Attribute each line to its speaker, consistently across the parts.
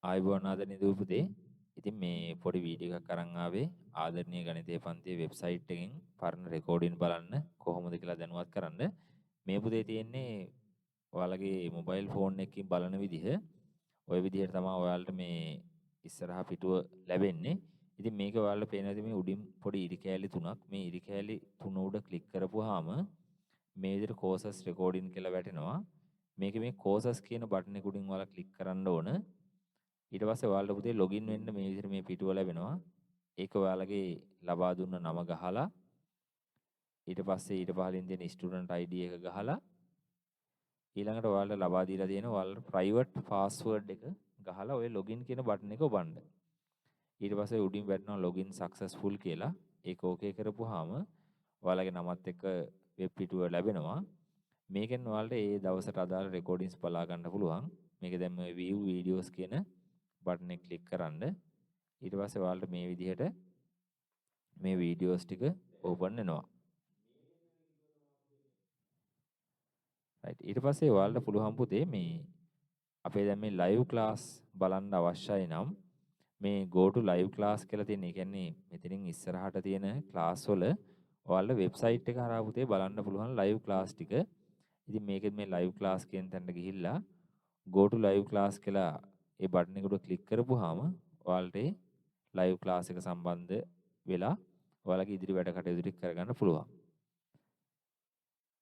Speaker 1: ආයුබෝවන් ආදරණීය දූ පුතේ. ඉතින් මේ පොඩි වීඩියෝ එකක් අරන් ආවේ ආදරණීය ගණිතය පන්තියේ වෙබ්සයිට් එකෙන් පරණ රෙකෝඩින් බලන්න කොහොමද කියලා දැනුවත් කරන්න. මේ පුතේ තියෙන්නේ ඔයාලගේ මොබයිල් ෆෝන් එකකින් බලන විදිහ. ওই විදිහට තමයි ඔයාලට මේ ඉස්සරහා පිටුව ලැබෙන්නේ. ඉතින් මේක ඔයාලට පේනවාද මේ උඩින් පොඩි ඉරි කෑලි තුනක්. මේ ඉරි කෑලි තුන උඩ ක්ලික් කරපුවාම මේ විදිහට කෝසස් රෙකෝඩින් කියලා වැටෙනවා. මේකේ මේ කෝසස් කියන බටන් එක උඩින් ඔයාලා ක්ලික් කරන්න ඕන. ඊට පස්සේ ඔයාලට පුතේ ලොගින් වෙන්න මේ විදිහට මේ පිටුව ලැබෙනවා. ඒක ඔයාලගේ ලබා දුන්න නම ගහලා ඊට පස්සේ ඊට පහලින් තියෙන ස්ටුඩන්ට් ID එක ගහලා ඊළඟට ඔයාලට ලබා දීලා තියෙන ඔයාලට ප්‍රයිවට් පාස්වර්ඩ් එක ගහලා ඔය ලොගින් කියන බටන් එක ඔබන්න. ඊට පස්සේ උඩින් වැටෙනවා ලොගින් සක්සස්ෆුල් කියලා. ඒක ඕකේ කරපුවාම ඔයාලගේ නමත් එක්ක වෙබ් පිටුව ලැබෙනවා. මේකෙන් ඔයාලට ඒ දවසට අදාළ රෙකෝඩින්ස් බලා ගන්න පුළුවන්. මේක දැන් මේ view videos කියන බටන් එක ක්ලික් කරන්න. ඊට පස්සේ ඔයාලට මේ විදිහට මේ වීඩියෝස් ටික ඕපන් වෙනවා. right ඊට පස්සේ ඔයාලට පුළුවන් පුතේ මේ අපේ දැන් මේ live class බලන්න අවශ්‍යයි නම් මේ go to live class කියලා තියෙන. ඒ කියන්නේ මෙතනින් ඉස්සරහට තියෙන class වල ඔයාලට වෙබ්සයිට් එක හරහා පුතේ බලන්න පුළුවන් live class ටික. ඉතින් මේකෙත් මේ live class කියන තැනට ගිහිල්ලා go to live class කියලා ඒ බටන් එක උඩ ක්ලික් කරපුවාම ඔයාලට live class එක සම්බන්ධ වෙලා ඔයාලගේ ඉදිරි වැඩ කටයුතු ටික කරගන්න පුළුවන්.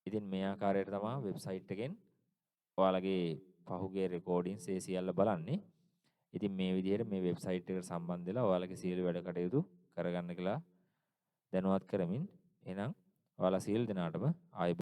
Speaker 1: ඉතින් මේ ආකාරයට තමයි වෙබ්සයිට් එකෙන් ඔයාලගේ පහුගිය රෙකෝඩින්ස් ඒ සියල්ල බලන්නේ. ඉතින් මේ විදිහට මේ වෙබ්සයිට් එකට සම්බන්ධ වෙලා ඔයාලගේ සියලු වැඩ කටයුතු කරගන්න කියලා දැනුවත් කරමින් එහෙනම් ඔයාලා සියලු දෙනාටම ආයුබෝවන්.